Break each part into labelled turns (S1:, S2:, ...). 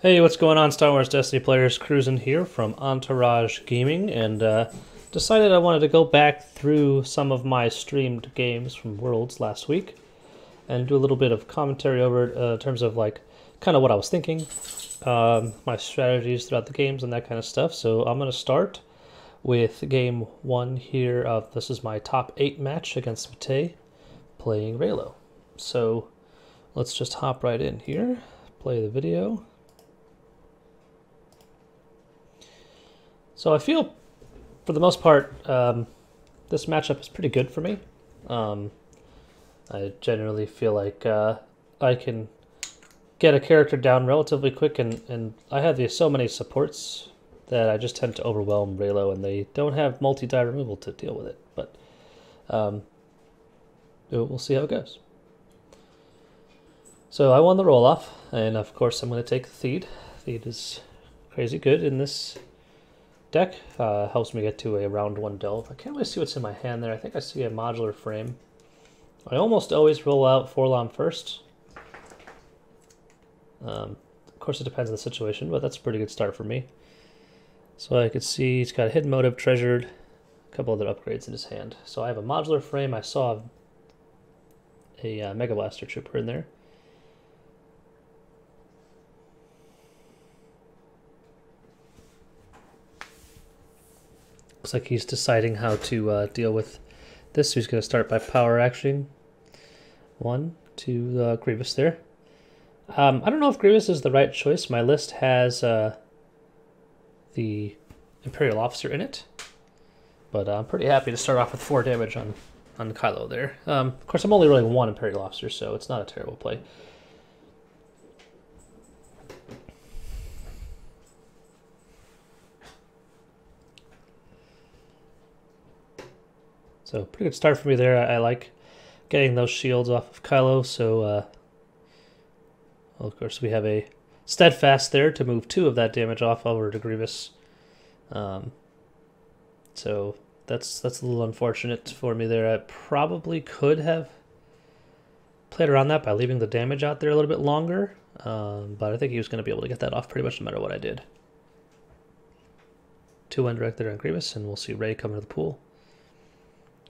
S1: Hey, what's going on, Star Wars Destiny players? Kroozin here from Entourage Gaming, and decided I wanted to go back through some of my streamed games from Worlds last week and do a little bit of commentary over it in terms of like kind of what I was thinking, my strategies throughout the games and that kind of stuff. So I'm going to start with game one here of this is my top 8 match against Matei playing Reylo. So let's just hop right in here, play the video. So I feel, for the most part, this matchup is pretty good for me. I generally feel like I can get a character down relatively quick, and I have so many supports that I just tend to overwhelm Reylo, and they don't have multi-die removal to deal with it. But we'll see how it goes. So I won the roll-off, and of course I'm going to take the Theed. Theed is crazy good in this deck. Helps me get to a round 1 delve. I can't really see what's in my hand there. I think I see a modular frame. I almost always roll out Forlom first. Of course it depends on the situation, but that's a pretty good start for me. So I could see he's got a hidden motive, treasured, a couple other upgrades in his hand. So I have a modular frame. I saw a Mega Blaster Trooper in there. Looks like he's deciding how to deal with this. So he's going to start by power action 1 to Grievous there. I don't know if Grievous is the right choice. My list has the Imperial Officer in it, but I'm pretty happy to start off with 4 damage on Kylo there. Of course, I'm only rolling 1 Imperial Officer, so it's not a terrible play. So pretty good start for me there. I like getting those shields off of Kylo. So, well, of course, we have a Steadfast there to move 2 of that damage off over to Grievous. So that's a little unfortunate for me there. I probably could have played around that by leaving the damage out there a little bit longer. But I think he was going to be able to get that off pretty much no matter what I did. 2 undirect there on Grievous, and we'll see Rey come into the pool.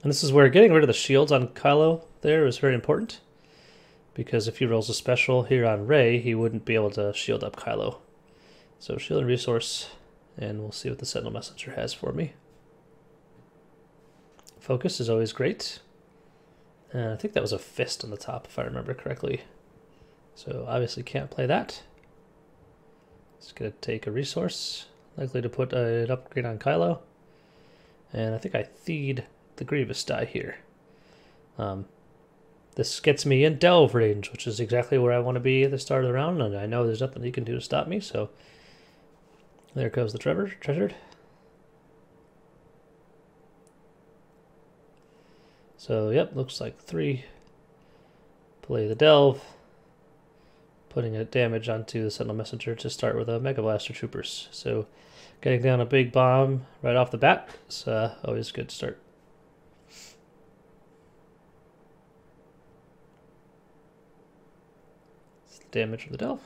S1: And this is where getting rid of the shields on Kylo there is very important, because if he rolls a special here on Rey, he wouldn't be able to shield up Kylo. So shield and resource, and we'll see what the Sentinel Messenger has for me. Focus is always great. I think that was a fist on the top, if I remember correctly. So obviously can't play that. Just going to take a resource, likely to put an upgrade on Kylo. And I think I Theed the Grievous die here. This gets me in delve range, which is exactly where I want to be at the start of the round, and I know there's nothing he can do to stop me, so there goes the treasured. So yep, looks like 3. Play the delve, putting a damage onto the Sentinel Messenger to start with a Mega Blaster Troopers. So getting down a big bomb right off the bat is always a good start. Damage from the delve,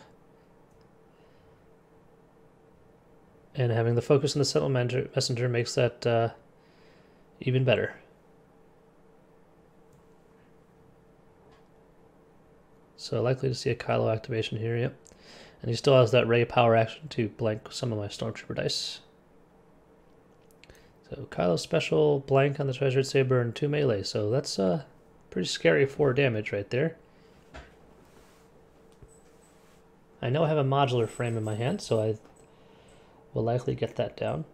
S1: and having the focus on the Sentinel Messenger makes that even better. So likely to see a Kylo activation here, yep. And he still has that Rey power action to blank some of my Stormtrooper dice. So Kylo special, blank on the Treasured Saber, and 2 melee. So that's pretty scary 4 damage right there. I know I have a modular frame in my hand, so I will likely get that down.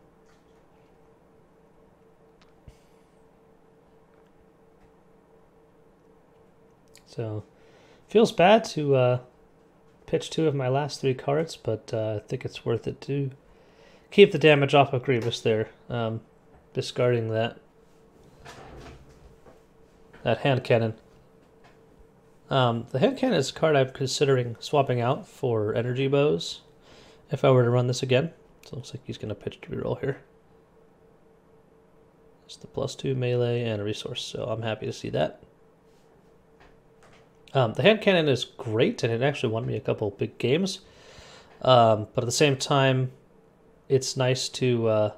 S1: So, feels bad to pitch 2 of my last 3 cards, but I think it's worth it to keep the damage off of Grievous there, discarding that hand cannon. The hand cannon is a card I'm considering swapping out for energy bows if I were to run this again. So it looks like he's going to pitch to reroll here. It's the +2 melee and a resource, so I'm happy to see that. The hand cannon is great, and it actually won me a couple big games. But at the same time, it's nice to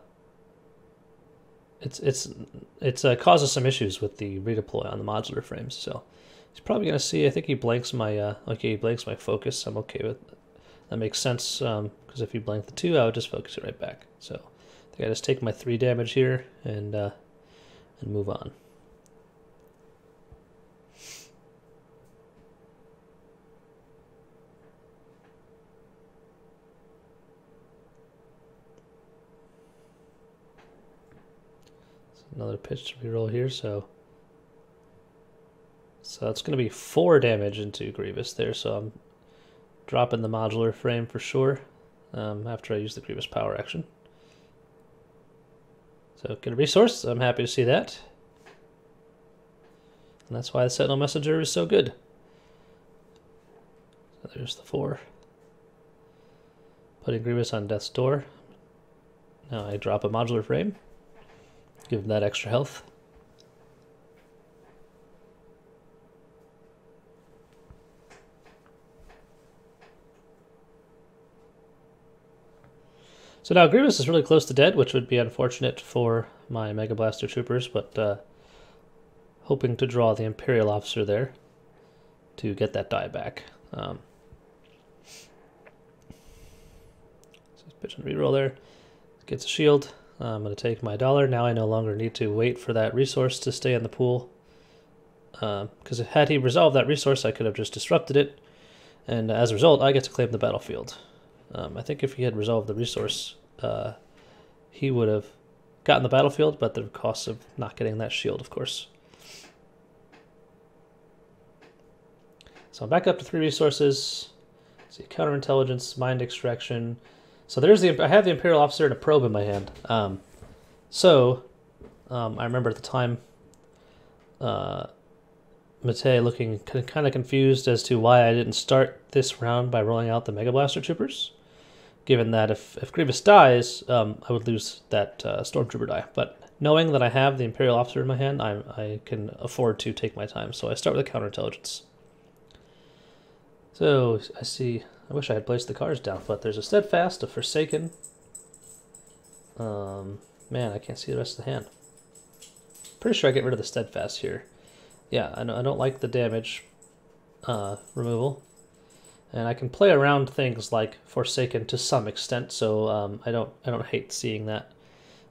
S1: it's causes some issues with the redeploy on the modular frames. So he's probably gonna see. I think he blanks my okay, he blanks my focus. I'm okay with that. Makes sense because if you blank the 2, I would just focus it right back. So I think I just take my 3 damage here and move on. Another pitch to reroll here, so it's going to be 4 damage into Grievous there, so I'm dropping the modular frame for sure after I use the Grievous power action. So get a resource, I'm happy to see that. And that's why the Sentinel Messenger is so good. So there's the 4. Putting Grievous on death's door. Now I drop a modular frame. Give him that extra health. So now Grievous is really close to dead, which would be unfortunate for my Mega Blaster Troopers, but hoping to draw the Imperial Officer there to get that die back. So he's pitching a reroll there. Gets a shield. I'm going to take my $1. Now I no longer need to wait for that resource to stay in the pool. Because had he resolved that resource, I could have just disrupted it. And as a result, I get to claim the battlefield. I think if he had resolved the resource, he would have gotten the battlefield, but the cost of not getting that shield, of course. So I'm back up to 3 resources. Let's see, counterintelligence, mind extraction. So there's I have the Imperial Officer and a probe in my hand. I remember at the time, Matei looking kind of confused as to why I didn't start this round by rolling out the Mega Blaster Troopers, given that if Grievous dies, I would lose that Stormtrooper die. But knowing that I have the Imperial Officer in my hand, I can afford to take my time. So I start with a counterintelligence. So I see. I wish I had placed the cards down, but there's a Steadfast, a Forsaken. Man, I can't see the rest of the hand. Pretty sure I get rid of the Steadfast here. Yeah, I don't like the damage removal. And I can play around things like Forsaken to some extent, so I don't hate seeing that.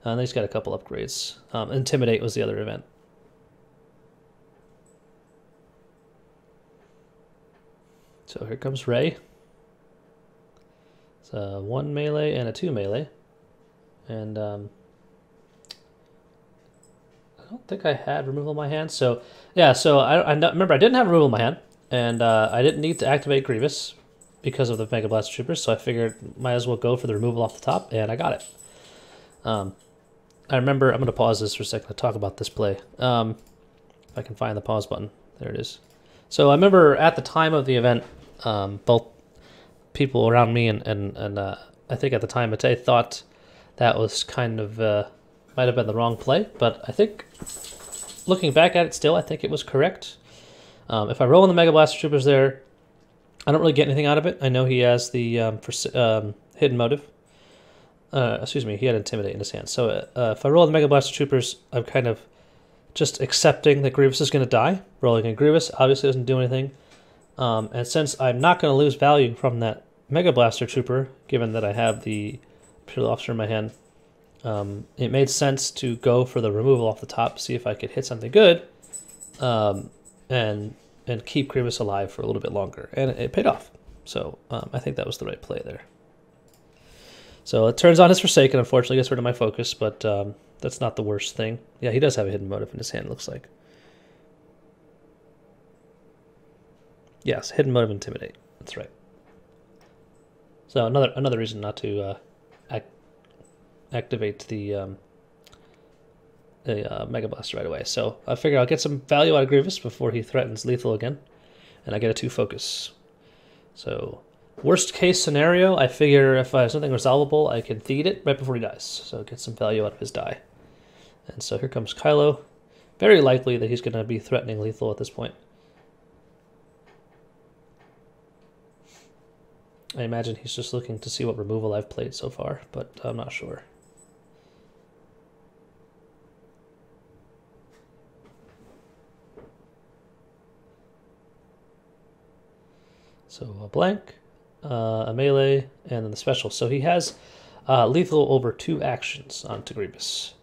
S1: And he's got a couple upgrades. Intimidate was the other event. So here comes Rey. It's a 1 melee and a 2 melee. And I don't think I had removal in my hand. So yeah, so I remember I didn't have removal in my hand, and I didn't need to activate Grievous because of the Mega Blaster Troopers, so I figured might as well go for the removal off the top, and I got it. I remember, I'm going to pause this for a second to talk about this play. If I can find the pause button. There it is. So I remember at the time of the event, both people around me and I think at the time Matei thought that was kind of might have been the wrong play, but I think looking back at it still, I think it was correct. If I roll in the Mega Blaster Troopers there, I don't really get anything out of it. I know he has the hidden motive. Excuse me, he had Intimidate in his hand. So if I roll the Mega Blaster Troopers, I'm kind of just accepting that Grievous is going to die. Rolling in Grievous obviously doesn't do anything. And since I'm not going to lose value from that Mega Blaster Trooper, given that I have the Imperial Officer in my hand, it made sense to go for the removal off the top, see if I could hit something good, and keep Grievous alive for a little bit longer. And it paid off. So I think that was the right play there. So it turns on his Forsaken, unfortunately gets rid of my focus, but that's not the worst thing. Yeah, he does have a hidden motive in his hand, it looks like. Yes, hidden motive Intimidate. That's right. So another reason not to activate the Mega Blaster right away. So I figure I'll get some value out of Grievous before he threatens lethal again, and I get a 2 focus. So worst case scenario, I figure if I have something resolvable, I can feed it right before he dies. So get some value out of his die. And so here comes Kylo. Very likely that he's going to be threatening lethal at this point. I imagine he's just looking to see what removal I've played so far, but I'm not sure. So a blank, a melee, and then the special. So he has lethal over 2 actions onto Grievous.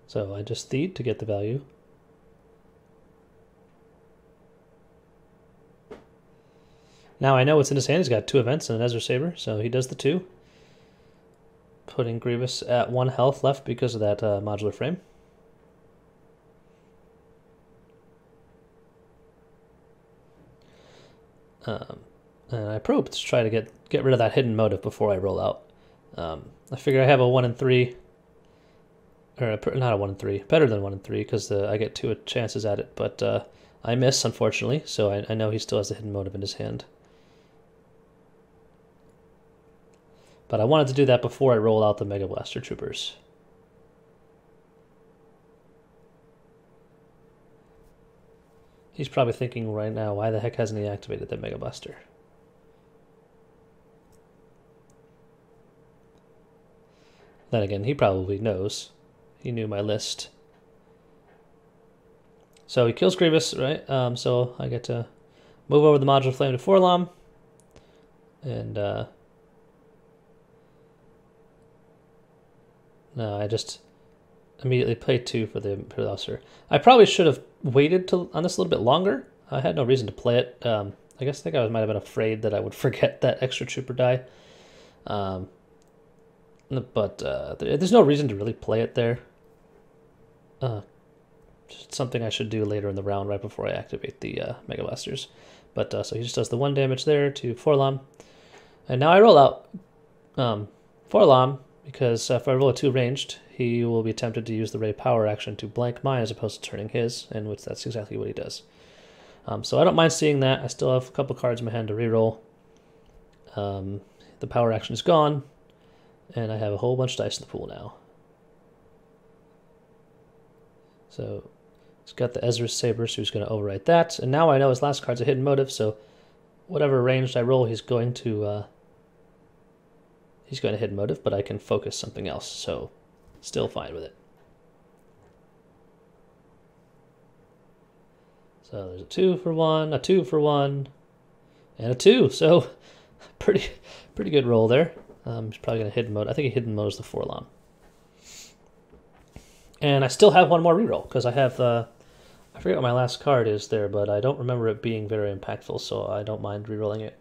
S1: So I just theed to get the value. Now I know what's in his hand. He's got 2 events and an Ezra Saber, so he does the 2. Putting Grievous at 1 health left because of that modular frame. And I probe to try to get rid of that hidden motive before I roll out. I figure I have a 1 and 3. Or not a 1 and 3, better than 1 and 3 because I get 2 chances at it, but I miss, unfortunately, so I know he still has the hidden motive in his hand. But I wanted to do that before I roll out the Mega Blaster Troopers. He's probably thinking right now, why the heck hasn't he activated that Mega Blaster? Then again, he probably knows. He knew my list. So he kills Grievous, right? So I get to move over the Modular Flame to Forlom. And no, I just immediately play 2 for the Imperial Officer. I probably should have waited on this a little bit longer. I had no reason to play it. I think I might have been afraid that I would forget that extra trooper die. But there's no reason to really play it there. Just something I should do later in the round, right before I activate the Mega Blasters. But so he just does the 1 damage there to Forlom. And now I roll out Forlom, because if I roll a 2 ranged, he will be tempted to use the Ray Power action to blank mine as opposed to turning his, and which that's exactly what he does. So I don't mind seeing that. I still have a couple cards in my hand to reroll. The power action is gone, and I have a whole bunch of dice in the pool now. So he's got the Ezra Saber, so he's going to overwrite that. And now I know his last card's a hidden motive, so whatever ranged I roll, he's going to hidden motive, but I can focus something else, so still fine with it. So there's a 2 for 1, a 2 for 1, and a 2. So pretty good roll there. He's probably going to hidden mode. I think he hidden mode is the Forlom. And I still have 1 more reroll because I have I forget what my last card is there, but I don't remember it being very impactful, so I don't mind rerolling it.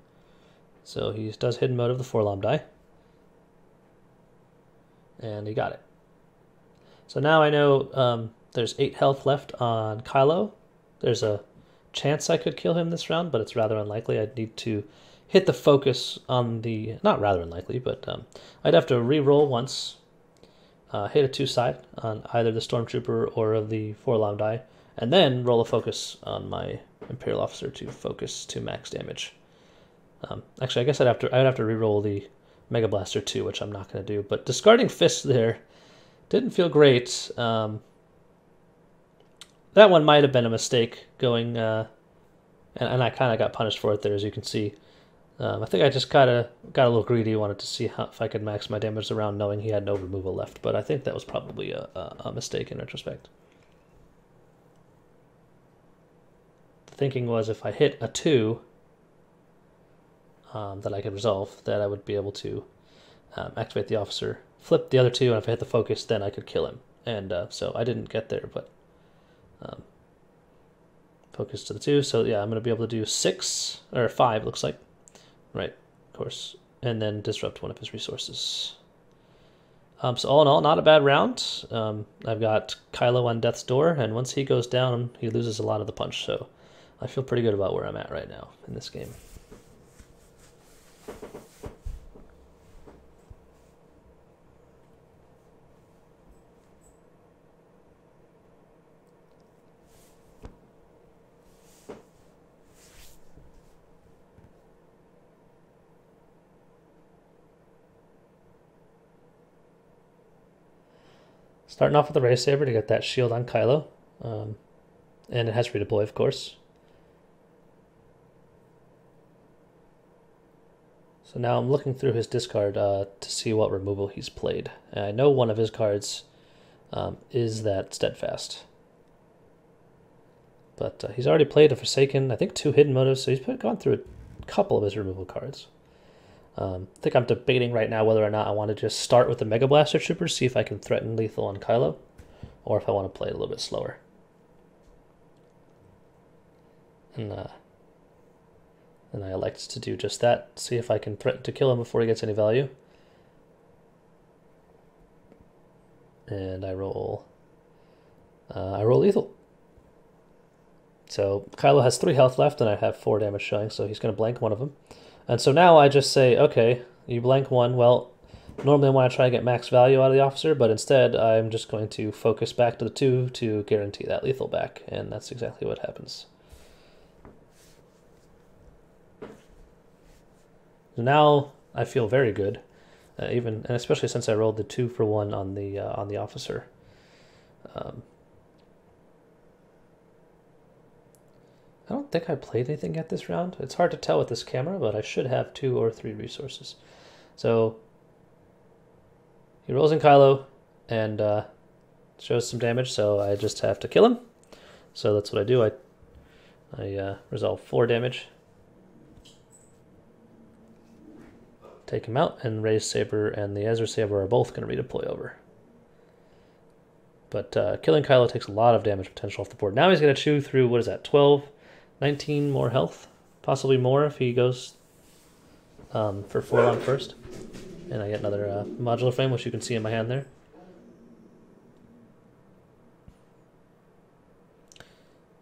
S1: So he does hidden mode of the Forlom die. And he got it. So now I know there's 8 health left on Kylo. There's a chance I could kill him this round, but it's rather unlikely. I'd need to hit the focus on the... Not rather unlikely, but I'd have to re-roll once. Hit a 2-side on either the Stormtrooper or of the Forlom die, and then roll a focus on my Imperial Officer to focus to max damage. Actually, I guess I'd have to re-roll the Mega Blaster too, which I'm not going to do. But discarding Fist there didn't feel great. That one might have been a mistake going, and I kind of got punished for it there, as you can see. I think I just kind of got a little greedy, wanted to see if I could max my damage around knowing he had no removal left, but I think that was probably a mistake in retrospect. The thinking was if I hit a 2 that I could resolve, that I would be able to activate the officer, flip the other 2, and if I hit the focus, then I could kill him. And so I didn't get there, but focus to the 2. So yeah, I'm going to be able to do 6, or 5, looks like. Right, of course. And then disrupt one of his resources. So all in all, not a bad round. I've got Kylo on death's door, and once he goes down, he loses a lot of the punch. So I feel pretty good about where I'm at right now in this game. Starting off with the Ray Saber to get that shield on Kylo. And it has redeploy, of course. So now I'm looking through his discard to see what removal he's played. And I know one of his cards is that Steadfast. But he's already played a Forsaken, I think 2 Hidden Motives, so he's gone through a couple of his removal cards. I think I'm debating right now whether or not I want to just start with the Mega Blaster Trooper, see if I can threaten lethal on Kylo, or if I want to play it a little bit slower. And I elect to do just that, see if I can threaten to kill him before he gets any value. And I roll lethal. So Kylo has 3 health left, and I have 4 damage showing, so he's going to blank one of them. And so now I just say, okay, you blank one. Well, normally I want to try to get max value out of the officer, but instead I'm just going to focus back to the 2 to guarantee that lethal back, and that's exactly what happens. Now I feel very good, and especially since I rolled the 2-for-1 on the officer. I don't think I played anything yet this round. It's hard to tell with this camera, but I should have 2 or 3 resources. So he rolls in Kylo and shows some damage, so I just have to kill him. So that's what I do. I resolve 4 damage, take him out, and Rey's Saber and the Ezra Saber are both going to redeploy over. But killing Kylo takes a lot of damage potential off the board. Now he's going to chew through, what is that, 12, 19 more health? Possibly more if he goes for 4 on first. And I get another modular flame, which you can see in my hand there.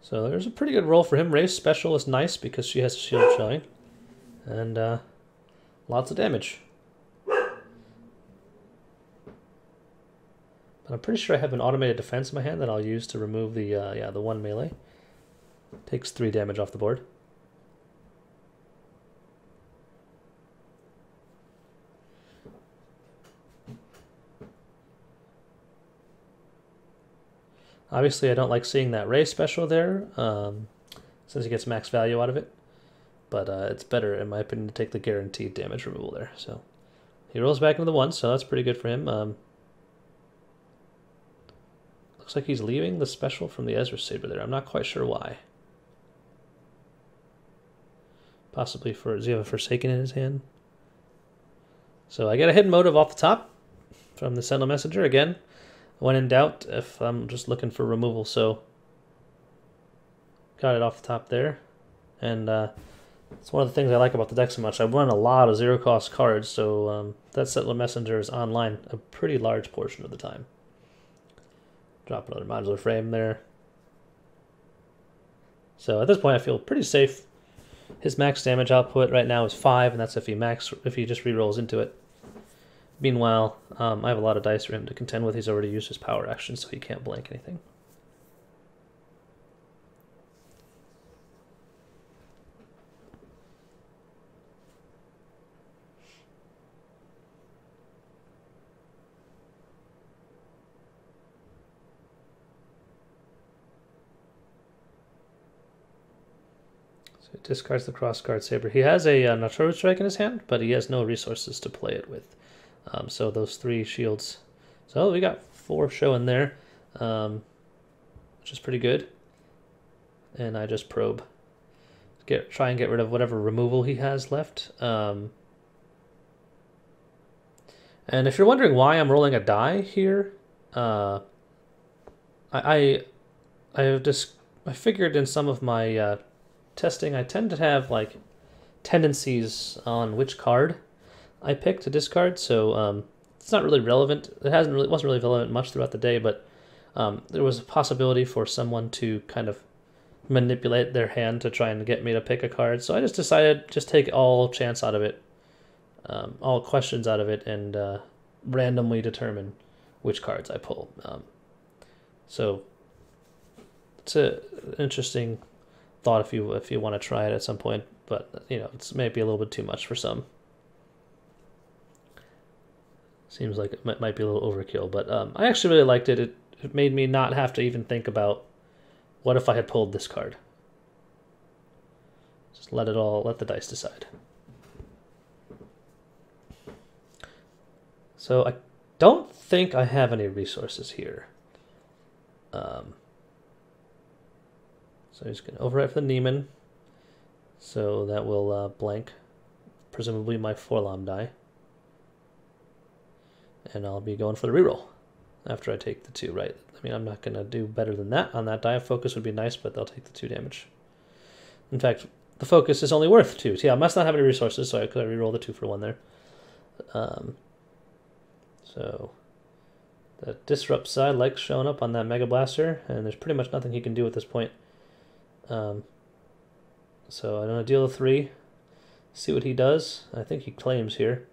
S1: So there's a pretty good roll for him. Rey's special is nice because she has a shield showing. And lots of damage. But I'm pretty sure I have an automated defense in my hand that I'll use to remove the 1 melee. Takes 3 damage off the board. Obviously, I don't like seeing that Rey special there, since he gets max value out of it. But it's better, in my opinion, to take the guaranteed damage removal there. So he rolls back into the 1, so that's pretty good for him. Looks like he's leaving the special from the Ezra Saber there. I'm not quite sure why. Possibly does he have a Forsaken in his hand? So I get a hidden motive off the top from the Sentinel Messenger. Again, when in doubt, if I'm just looking for removal, so got it off the top there. And it's one of the things I like about the deck so much. I run a lot of 0-cost cards, so that Sentinel Messenger is online a pretty large portion of the time. Drop another modular frame there. So at this point I feel pretty safe. His max damage output right now is 5, and that's if he just re-rolls into it. Meanwhile, I have a lot of dice for him to contend with. He's already used his power action, so he can't blank anything. So he discards the crossguard saber. He has a Notorious Strike in his hand, but he has no resources to play it with. So those 3 shields. So we got 4 showing there, which is pretty good. And I just probe. Try and get rid of whatever removal he has left. And if you're wondering why I'm rolling a die here, I figured in some of my testing I tend to have like tendencies on which card I pick to discard, so it's not really relevant. It wasn't really relevant much throughout the day, but there was a possibility for someone to kind of manipulate their hand to try and get me to pick a card. So I just decided just take all chance out of it, all questions out of it, and randomly determine which cards I pull. So it's an interesting thought if you want to try it at some point, but it's maybe a little bit too much for some. Seems like it might be a little overkill, but I actually really liked it. It made me not have to even think about What if I had pulled this card? Just let the dice decide. So I don't think I have any resources here. So he's going to overwrite for the Neiman. So that will blank, presumably my Forlom die. And I'll be going for the reroll after I take the 2, right? I mean, I'm not going to do better than that on that die. A focus would be nice, but they'll take the 2 damage. In fact, the focus is only worth 2. So yeah, I must not have any resources, so I could reroll the 2 for 1 there. So the Disrupt side likes showing up on that Mega Blaster, and there's pretty much nothing he can do at this point. So I'm going to deal a 3, see what he does. I think he claims here.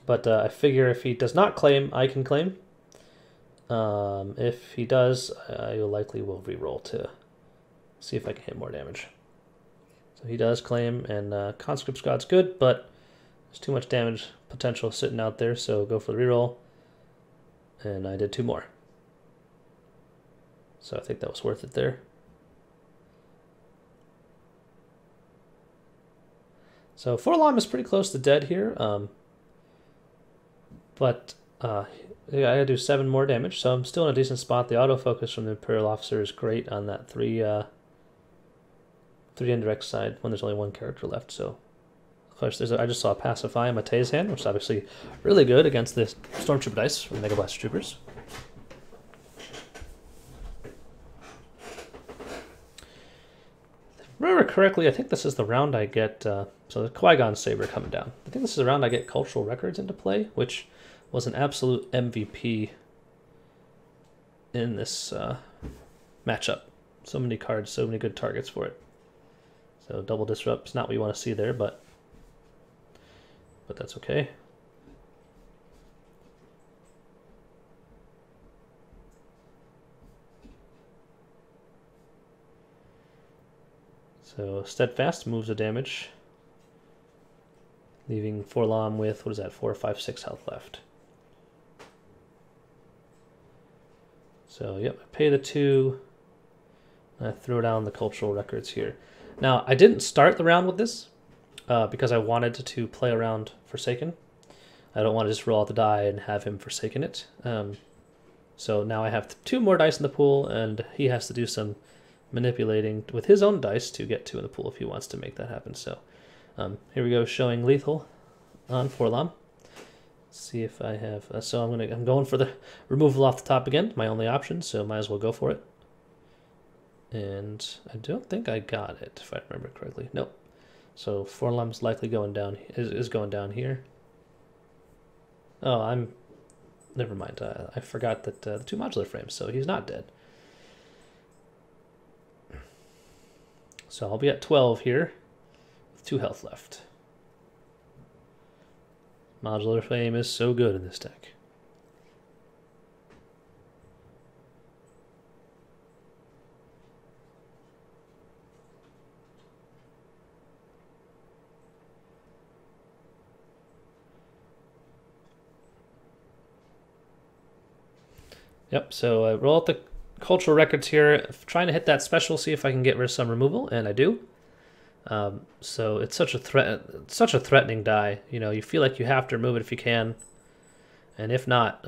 S1: But I figure if he does not claim, I can claim. If he does, I likely will reroll to see if I can hit more damage. So he does claim, and Conscript Squad's good, but there's too much damage potential sitting out there, so go for the reroll. And I did 2 more. So I think that was worth it there. So Forlom is pretty close to dead here, but I gotta do 7 more damage, so I'm still in a decent spot. The autofocus from the Imperial Officer is great on that 3 indirect side when there's only 1 character left. So of course I just saw a Pacify in Mate's hand, which is obviously really good against the Stormtrooper dice from Mega Blaster Troopers. If I remember correctly, I think this is the round I get, so the Qui-Gon Saber coming down. I think this is the round I get Cultural Records into play, which was an absolute MVP in this matchup. So many cards, so many good targets for it. So double disrupt's not what you want to see there, but that's okay. So Steadfast moves the damage, leaving Forlom with, what is that, 4, 5, 6 health left. So yep, I pay the 2, and I throw down the Cultural Records here. Now, I didn't start the round with this because I wanted to play around Forsaken. I don't want to just roll out the die and have him Forsaken it. So now I have 2 more dice in the pool, and he has to do some manipulating with his own dice to get 2 in the pool if he wants to make that happen. So here we go, showing lethal on Forlom. See if I have. So I'm going for the removal off the top again, my only option. So might as well go for it. And I don't think I got it, if I remember correctly. Nope. So Forlom's likely going down. Is going down here. Oh, never mind. I forgot that the 2 modular frames. So he's not dead. So I'll be at 12 here, with 2 health left. Modular Flame is so good in this deck. Yep, so I roll out the Cultural Records here, trying to hit that special, see if I can get rid of some removal, and I do. So it's such a threatening die. You know, you feel like you have to remove it if you can, and if not,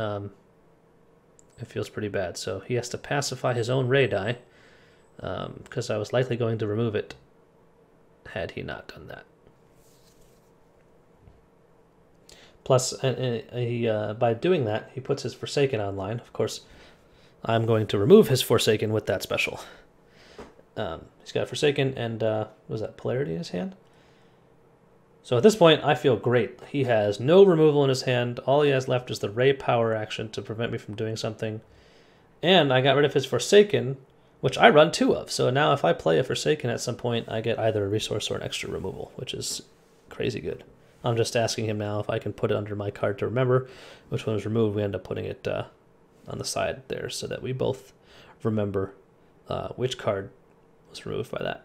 S1: it feels pretty bad. So he has to pacify his own Rey die, because I was likely going to remove it had he not done that. Plus, by doing that, he puts his Forsaken online. Of course, I'm going to remove his Forsaken with that special. He's got Forsaken and, was that Polarity in his hand? So at this point, I feel great. He has no removal in his hand. All he has left is the Rey power action to prevent me from doing something. And I got rid of his Forsaken, which I run 2 of. So now if I play a Forsaken at some point, I get either a resource or an extra removal, which is crazy good. I'm just asking him now if I can put it under my card to remember which one was removed. We end up putting it on the side there so that we both remember which card was removed by that.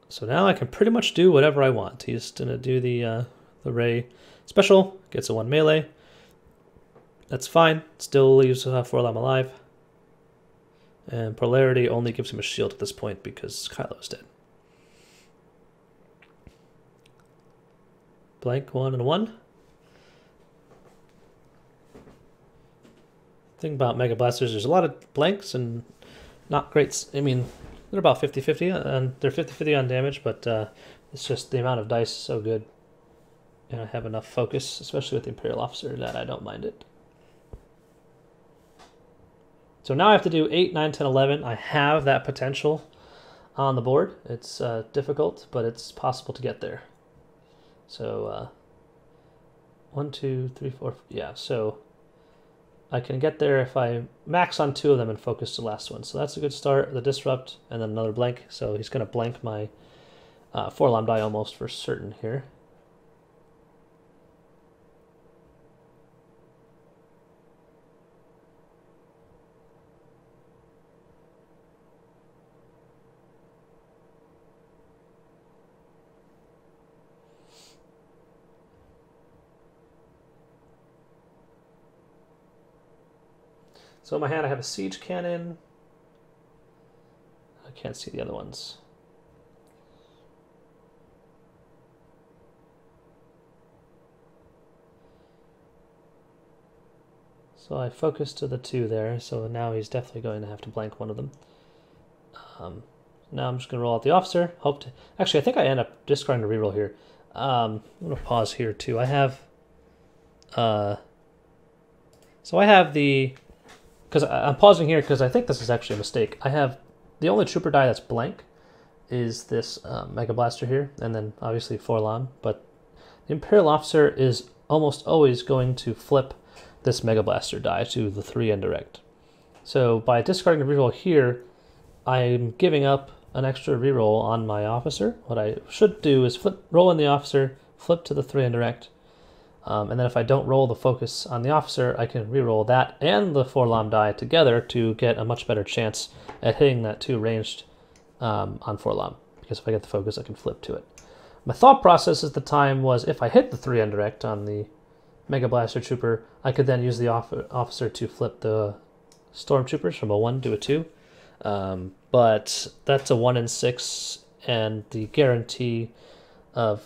S1: So now I can pretty much do whatever I want. He's going to do the Rey special, gets a 1 melee. That's fine. Still leaves Forlom alive. And polarity only gives him a shield at this point because Kylo's dead. Blank 1 and 1. Thing about Mega Blasters, there's a lot of blanks and not great. I mean, they're about 50-50, and they're 50-50 on damage, but it's just the amount of dice is so good. And I have enough focus, especially with the Imperial Officer, that I don't mind it. So now I have to do 8, 9, 10, 11. I have that potential on the board. It's difficult, but it's possible to get there. So 1, 2, 3, 4, yeah, so I can get there if I max on 2 of them and focus the last one. So that's a good start. The disrupt and then another blank. So he's going to blank my 4-lam die almost for certain here. So in my hand I have a siege cannon. I can't see the other ones. So I focused to the 2 there, so now he's definitely going to have to blank one of them. Now I'm just going to roll out the officer. Actually, I think I end up discarding a reroll here. I'm going to pause here too. I have... so I have the... Because I'm pausing here because I think this is actually a mistake. I have the only trooper die that's blank is this Mega Blaster here, and then obviously 4-lam. But the Imperial Officer is almost always going to flip this Mega Blaster die to the 3 indirect. So by discarding the reroll here, I'm giving up an extra reroll on my officer. What I should do is roll in the officer, flip to the 3 indirect. And then if I don't roll the focus on the officer, I can reroll that and the 4-lam die together to get a much better chance at hitting that 2 ranged on 4-lam. Because if I get the focus, I can flip to it. My thought process at the time was if I hit the 3 indirect on the Mega Blaster Trooper, I could then use the officer to flip the Stormtroopers from a 1 to a 2. But that's a 1 in 6, and the guarantee of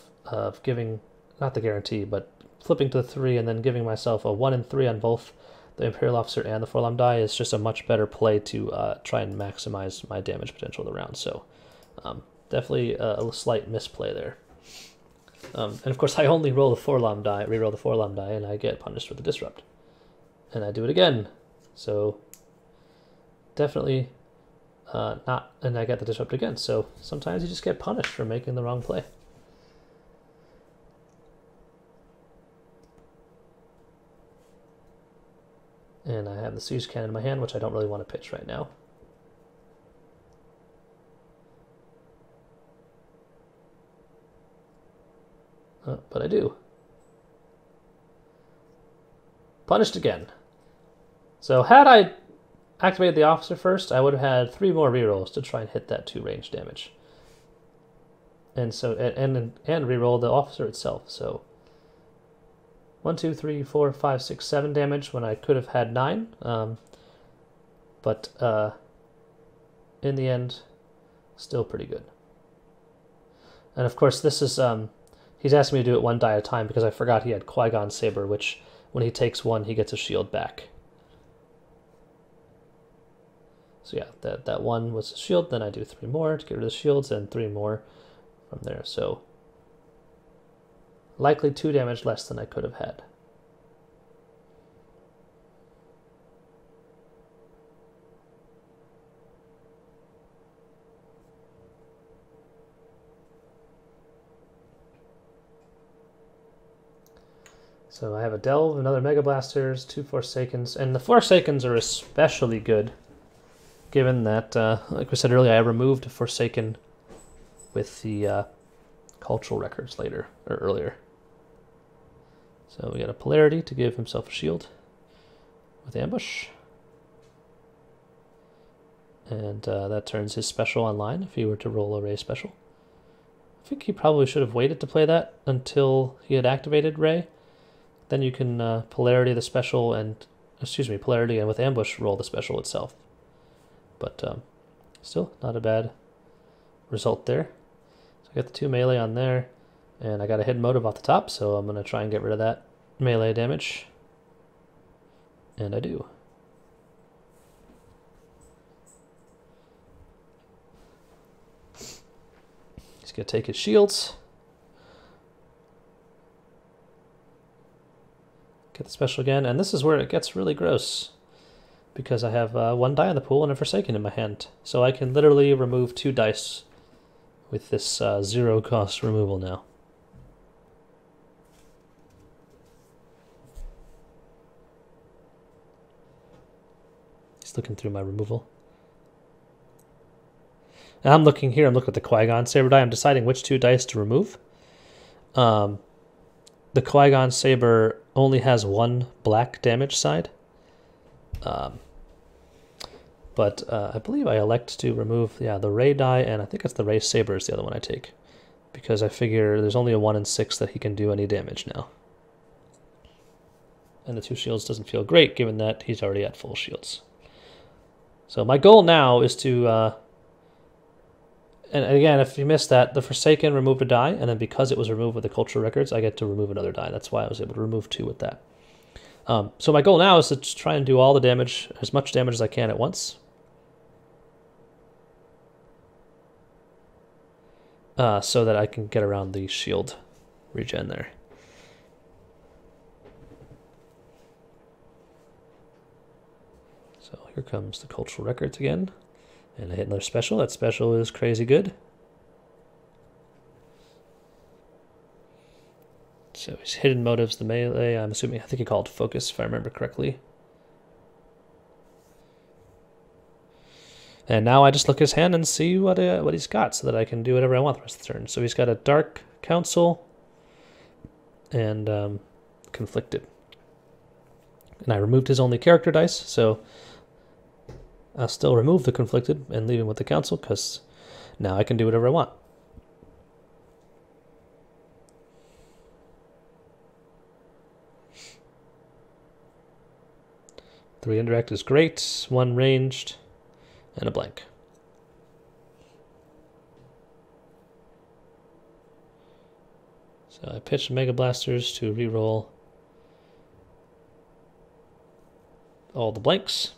S1: giving, not the guarantee, but flipping to the 3 and then giving myself a 1 in 3 on both the Imperial Officer and the 4-lam die is just a much better play to try and maximize my damage potential of the round. So definitely a slight misplay there. And of course I only roll the 4-lam die, reroll the 4-lam die, and I get punished with the disrupt. And I do it again. So definitely not, and I get the disrupt again. So sometimes you just get punished for making the wrong play. And I have the siege cannon in my hand, which I don't really want to pitch right now. But I do. Punished again. So had I activated the officer first, I would have had 3 more rerolls to try and hit that 2 range damage. And so and reroll the officer itself. So 1, 2, 3, 4, 5, 6, 7 damage when I could have had 9. But in the end, still pretty good. And of course, this is he's asking me to do it 1 die at a time because I forgot he had Qui-Gon's saber, which when he takes 1, he gets a shield back. So yeah, that 1 was a shield. Then I do 3 more to get rid of the shields, and 3 more from there. So likely 2 damage less than I could have had. So I have a Delve, another Mega Blasters, 2 Forsakens, and the Forsakens are especially good, given that, like we said earlier, I removed a Forsaken with the cultural records earlier. So we got a Polarity to give himself a shield with Ambush. And that turns his special online if he were to roll a Rey special. I think he probably should have waited to play that until he had activated Rey. Then you can Polarity the special and, Polarity and with Ambush roll the special itself. but still not a bad result there. So I got the 2 melee on there, and I got a hidden motive off the top, so I'm going to try and get rid of that melee damage. And I do. He's going to take his shields. Get the special again, and this is where it gets really gross, because I have 1 die in the pool and a Forsaken in my hand. So I can literally remove 2 dice with this 0 cost removal now. He's looking through my removal. Now I'm looking here, I'm looking at the Qui-Gon Saber die. I'm deciding which 2 dice to remove. The Qui-Gon Saber only has 1 black damage side. But I believe I elect to remove, the Rey die, and I think it's the Rey Saber is the other one I take. Because I figure there's only a 1 in 6 that he can do any damage now. And the 2 shields doesn't feel great, given that he's already at full shields. So my goal now is to... and again, if you missed that, the Forsaken removed a die, and then because it was removed with the cultural records, I get to remove another die. That's why I was able to remove 2 with that. So my goal now is to just try and do all the damage, as much damage as I can at once. So that I can get around the shield regen there. So here comes the cultural records again. And I hit another special. That special is crazy good. So his hidden motives, the melee, I think he called focus, if I remember correctly. And now I just look at his hand and see what he's got, so that I can do whatever I want the rest of the turn. So he's got a Dark Council and Conflicted. And I removed his only character dice, so I'll still remove the Conflicted and leave him with the Council, because now I can do whatever I want. Three indirect is great, 1 ranged, and a blank. So I pitched Mega Blasters to reroll all the blanks.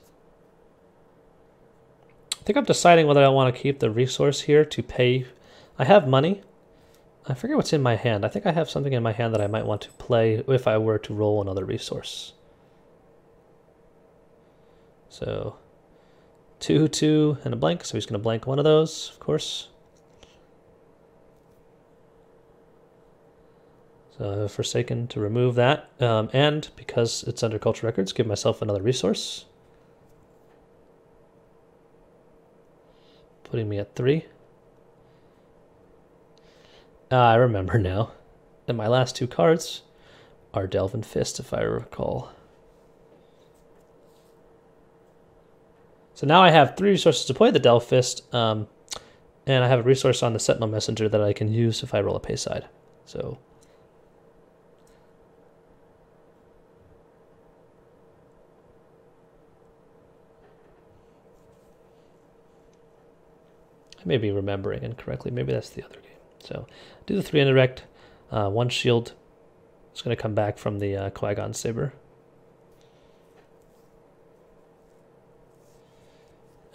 S1: I think I'm deciding whether I want to keep the resource here to pay. I have money. I forget what's in my hand. I think I have something in my hand that I might want to play if I were to roll another resource. So 2, 2, and a blank. So he's going to blank one of those, of course. So I've Forsaken to remove that. And because it's under Culture Records, give myself another resource. Putting me at 3. I remember now. And my last 2 cards are Delve and Fist, if I recall. So now I have 3 resources to play the Delve Fist, and I have a resource on the Sentinel Messenger that I can use if I roll a pay side. So I may be remembering incorrectly. Maybe that's the other game. So do the 3 indirect, 1 shield. It's going to come back from the Qui-Gon Saber.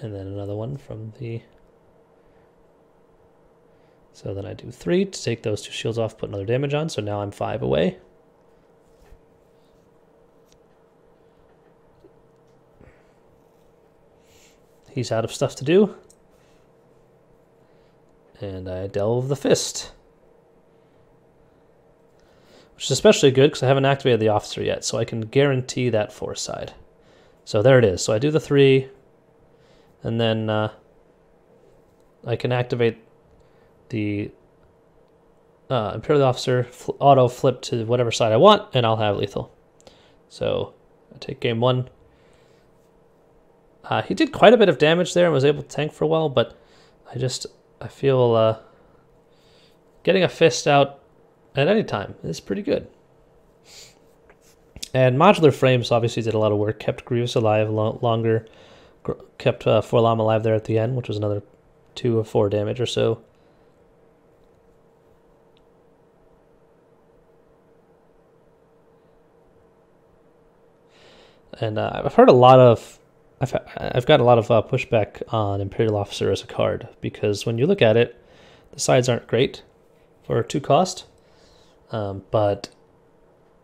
S1: And then another one from the... So then I do 3 to take those 2 shields off, put another damage on. So now I'm 5 away. He's out of stuff to do. And I delve the Fist. Which is especially good because I haven't activated the officer yet, so I can guarantee that 4 side. So there it is. So I do the 3, and then I can activate the Imperial Officer, auto flip to whatever side I want, and I'll have lethal. So I take game 1. He did quite a bit of damage there and was able to tank for a while, but I feel getting a Fist out at any time is pretty good. And Modular Frames obviously did a lot of work, kept Grievous alive longer, kept Forlom alive there at the end, which was another 2 or 4 damage or so. And I've heard a lot of, I've got a lot of pushback on Imperial Officer as a card, because when you look at it, the sides aren't great for 2 cost, but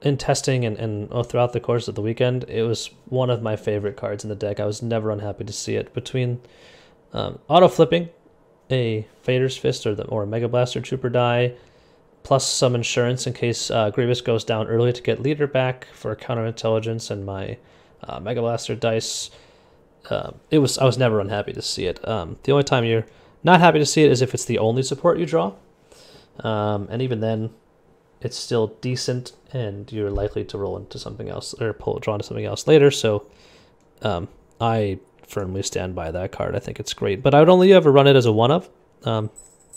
S1: in testing and throughout the course of the weekend, it was one of my favorite cards in the deck. I was never unhappy to see it. Between auto flipping a Vader's Fist or a Mega Blaster Trooper die, plus some insurance in case Grievous goes down early to get leader back for counterintelligence, and my Mega Blaster dice, I was never unhappy to see it. The only time you're not happy to see it is if it's the only support you draw, and even then, it's still decent, and you're likely to roll into something else or draw into something else later. So I firmly stand by that card. I think it's great, but I would only ever run it as a 1-of.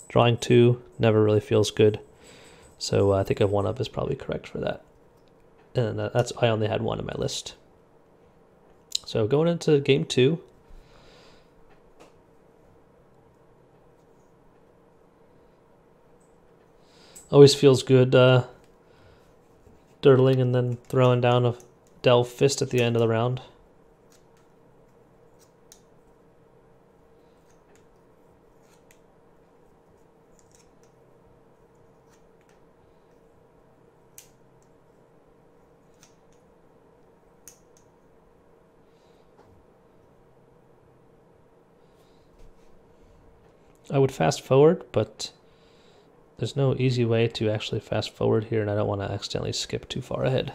S1: Drawing 2 never really feels good, so I think a 1-of is probably correct for that. And I only had 1 in my list. So going into game 2. Always feels good dirtling and then throwing down a Delve Fist at the end of the round. I would fast forward, but there's no easy way to actually fast forward here, and I don't want to accidentally skip too far ahead.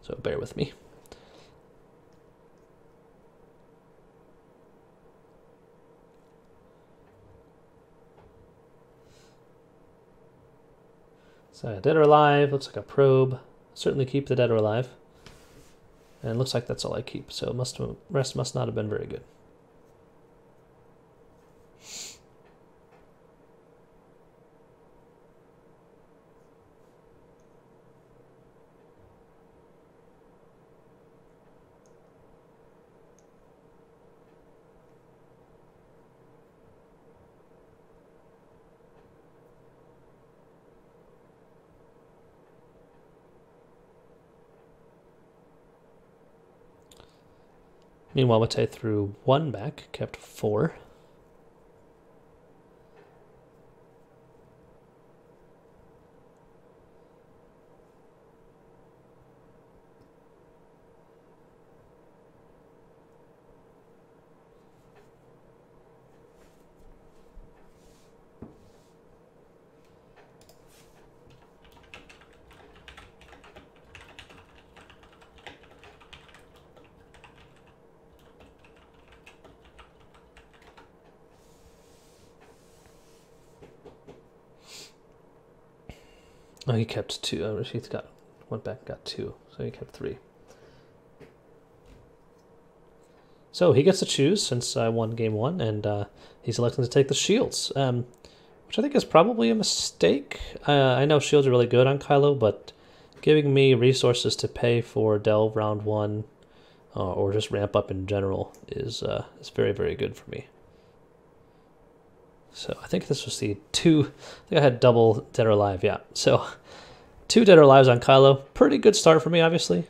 S1: So bear with me. So dead or alive, looks like a probe. Certainly keep the dead or alive. And it looks like that's all I keep, so rest must not have been very good. Meanwhile, Matei threw 1 back, kept 4. Oh, he kept 2. He went back and got 2, so he kept 3. So he gets to choose since I won game 1, and he's electing to take the shields, which I think is probably a mistake. I know shields are really good on Kylo, but giving me resources to pay for Delve round 1 or just ramp up in general is very, very good for me. So I think this was the 2. I think I had double dead or alive, yeah. So 2 dead or alives on Kylo. Pretty good start for me, obviously.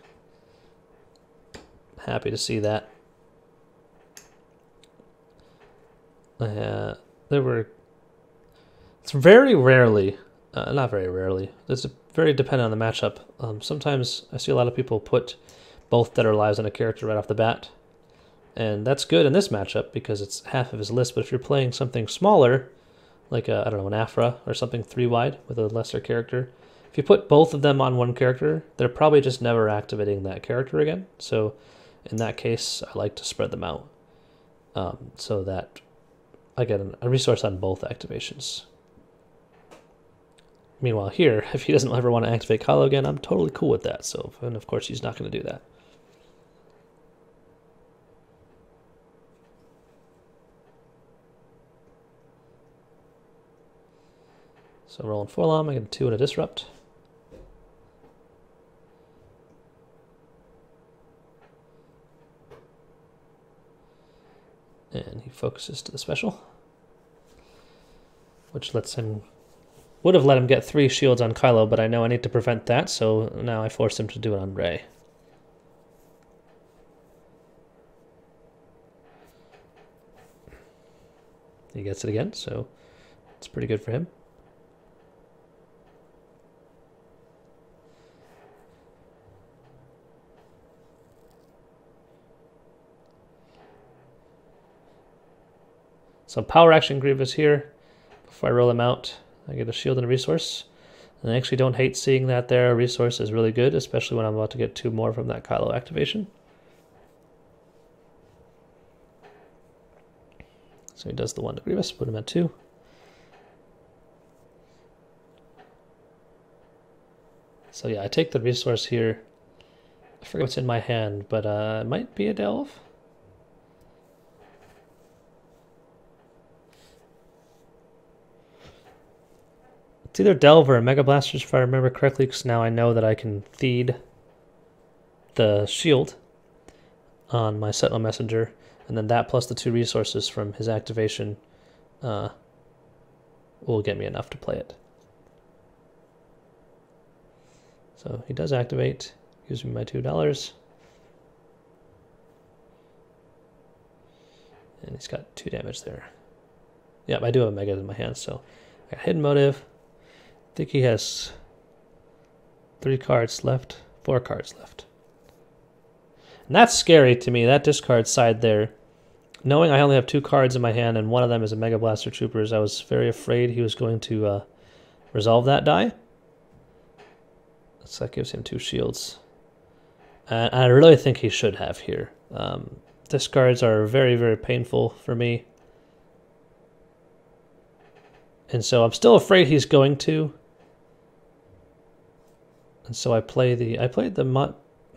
S1: Happy to see that. It's very rarely, not very rarely, it's very dependent on the matchup. Sometimes I see a lot of people put both dead or alives on a character right off the bat. And that's good in this matchup because it's half of his list. But if you're playing something smaller, like I don't know, an Afra or something 3-wide with a lesser character, if you put both of them on one character, they're probably just never activating that character again. So in that case, I like to spread them out so that I get a resource on both activations. Meanwhile here, if he doesn't ever want to activate Kylo again, I'm totally cool with that. So, and of course he's not going to do that. So rolling Forlom, I get a 2 and a Disrupt. focuses to the special, which lets him, would have let him get 3 shields on Kylo, but I know I need to prevent that, so now I force him to do it on Rey. He gets it again, so it's pretty good for him. So power action Grievous here. Before I roll him out, I get a shield and a resource. And I actually don't hate seeing that there. A resource is really good, especially when I'm about to get 2 more from that Kylo activation. So he does the 1 to Grievous, put him at 2. So yeah, I take the resource here. I forget what's in my hand, but it might be a delve. It's either Delve or a Mega Blasters if I remember correctly, because now I know that I can feed the shield on my Sentinel Messenger, and then that plus the 2 resources from his activation will get me enough to play it. So he does activate, gives me my $2. And he's got 2 damage there. Yep, I do have a Mega in my hand, so I got Hidden Motive. I think he has 3 cards left, 4 cards left. And that's scary to me, that discard side there. Knowing I only have 2 cards in my hand and one of them is a Mega Blaster Troopers, I was very afraid he was going to resolve that die. So that gives him 2 shields. And I really think he should have here. Discards are very, very painful for me. And so I'm still afraid he's going to. And so I played the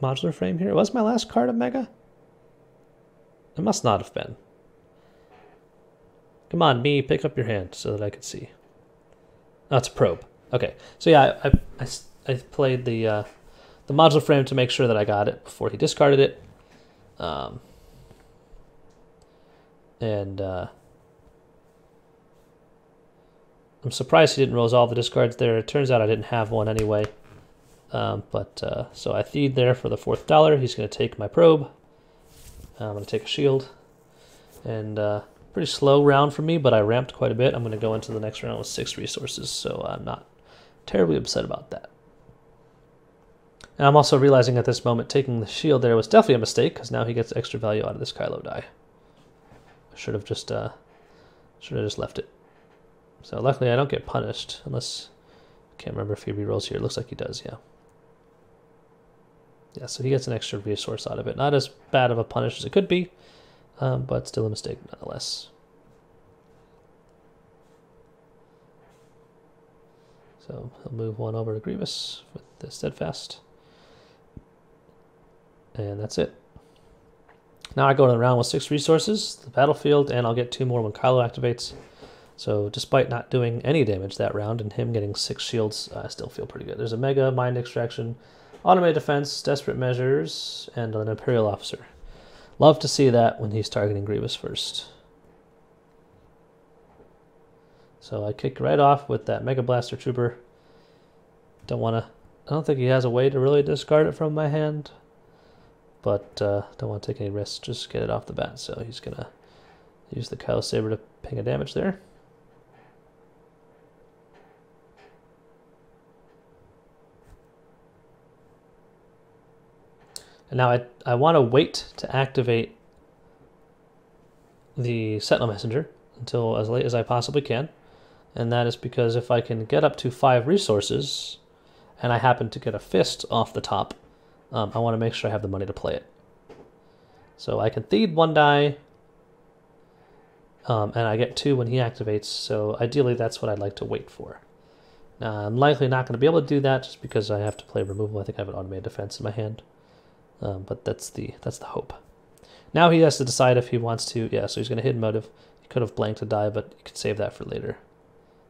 S1: modular frame here. Was my last card a Mega? It must not have been. Come on, me, pick up your hand so that I can see. Oh, it's a probe. Okay, so yeah, I played the modular frame to make sure that I got it before he discarded it. I'm surprised he didn't resolve the discards there. It turns out I didn't have one anyway. So I feed there for the $4th. He's going to take my probe. I'm going to take a shield. And pretty slow round for me, but I ramped quite a bit. I'm going to go into the next round with 6 resources, so I'm not terribly upset about that. And I'm also realizing at this moment taking the shield there was definitely a mistake, because now he gets extra value out of this Kylo die. I should have just left it. So luckily I don't get punished, unless, I can't remember if he rerolls here. It looks like he does, yeah. Yeah, so he gets an extra resource out of it. Not as bad of a punish as it could be, but still a mistake nonetheless. So he'll move 1 over to Grievous with the Steadfast. And that's it. Now I go to the round with 6 resources, the battlefield, and I'll get 2 more when Kylo activates. So despite not doing any damage that round and him getting 6 shields, I still feel pretty good. There's a Mega, Mind Extraction, Automated Defense, Desperate Measures, and an Imperial Officer. Love to see that when he's targeting Grievous first. So I kick right off with that Mega Blaster Trooper. I don't think he has a way to really discard it from my hand. But don't want to take any risks, just get it off the bat. So he's going to use the Kylo Saber to ping a damage there. And now I want to wait to activate the Sentinel Messenger until as late as I possibly can. And that is because if I can get up to 5 resources, and I happen to get a fist off the top, I want to make sure I have the money to play it. So I can feed 1 die, and I get 2 when he activates, so ideally that's what I'd like to wait for. Now I'm likely not going to be able to do that just because I have to play removal. I think I have an automated defense in my hand. But that's the hope. Now he has to decide if he wants to, yeah, so he's going to hidden motive. He could have blanked a die, but he could save that for later.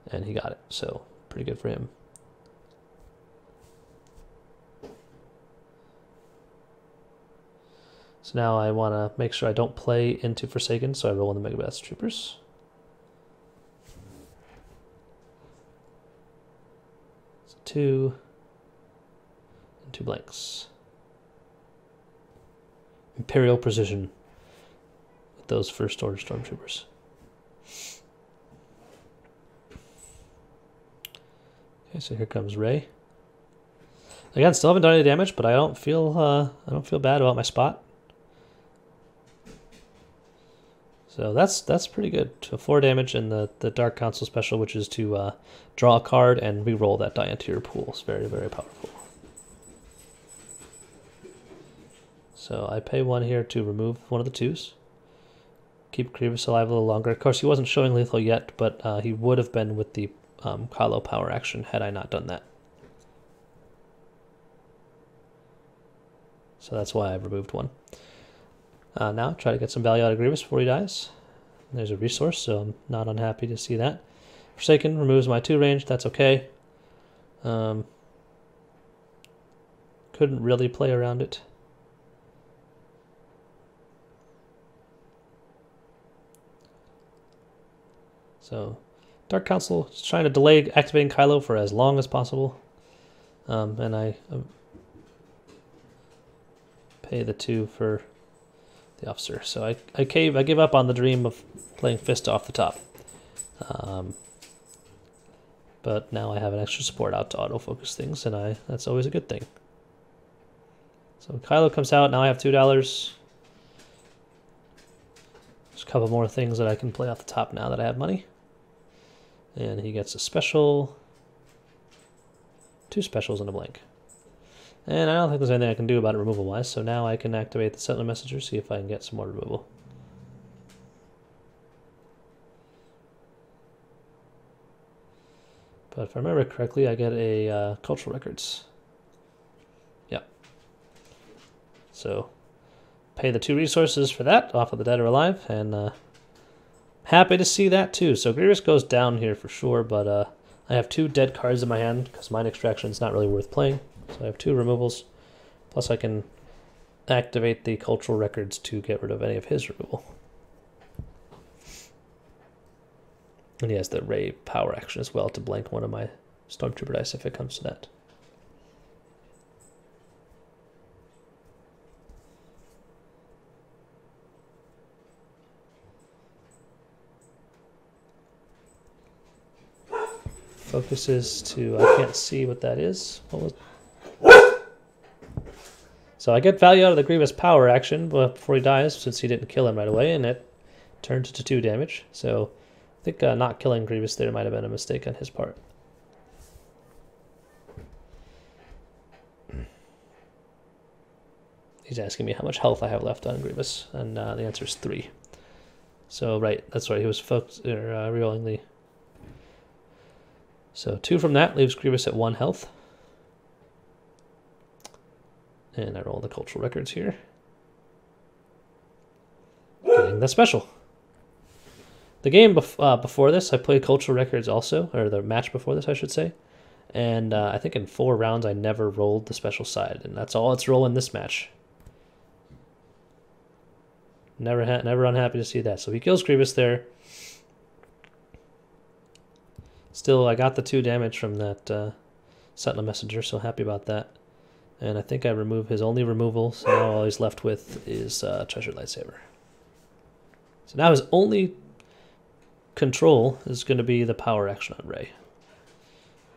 S1: And he got it, so pretty good for him. So now I want to make sure I don't play into Forsaken, so I roll in the Megablast Troopers. So 2 and 2 blanks. Imperial Precision with those first order Stormtroopers. Okay, so here comes Rey. Again, still haven't done any damage, but I don't feel bad about my spot. So that's pretty good. So 4 damage in the Dark Council special, which is to draw a card and re-roll that die into your pool. It's very, very powerful. So I pay 1 here to remove one of the 2s. Keep Grievous alive a little longer. Of course, he wasn't showing lethal yet, but he would have been with the Kylo power action had I not done that. So that's why I removed 1. Now try to get some value out of Grievous before he dies. There's a resource, so I'm not unhappy to see that. Forsaken removes my 2 range. That's okay. Couldn't really play around it. So Dark Council is trying to delay activating Kylo for as long as possible. And I pay the 2 for the officer. So I give up on the dream of playing Fist off the top. But now I have an extra support out to autofocus things, and that's always a good thing. So Kylo comes out, now I have $2. There's a couple more things that I can play off the top now that I have money. And he gets a special, 2 specials and a blank. And I don't think there's anything I can do about it removal-wise, so now I can activate the Sentinel Messenger, see if I can get some more removal. But if I remember correctly, I get a Cultural Records. Yeah. So, pay the 2 resources for that, off of the Dead or Alive, and happy to see that too. So Grievous goes down here for sure, but I have 2 dead cards in my hand, because Mind Extraction is not really worth playing. So I have 2 removals, plus I can activate the Cultural Records to get rid of any of his removal. And he has the Rey power action as well to blank one of my Stormtrooper dice if it comes to that. Focuses to, I can't see what that is. What was? So I get value out of the Grievous power action before he dies, since he didn't kill him right away, and it turns to 2 damage. So I think not killing Grievous there might have been a mistake on his part. He's asking me how much health I have left on Grievous, and the answer is 3. So right, that's right, he was re-rolling the... So 2 from that leaves Grievous at 1 health. And I roll the Cultural Records here. Getting the special. The game before this, I played Cultural Records also, or the match before this, I should say. And I think in 4 rounds, I never rolled the special side, and that's all it's rolling this match. Never unhappy to see that. So he kills Grievous there. Still, I got the 2 damage from that Sentinel Messenger, so happy about that. And I think I remove his only removal, so now all he's left with is Treasured Lightsaber. So now his only control is going to be the power action on Rey.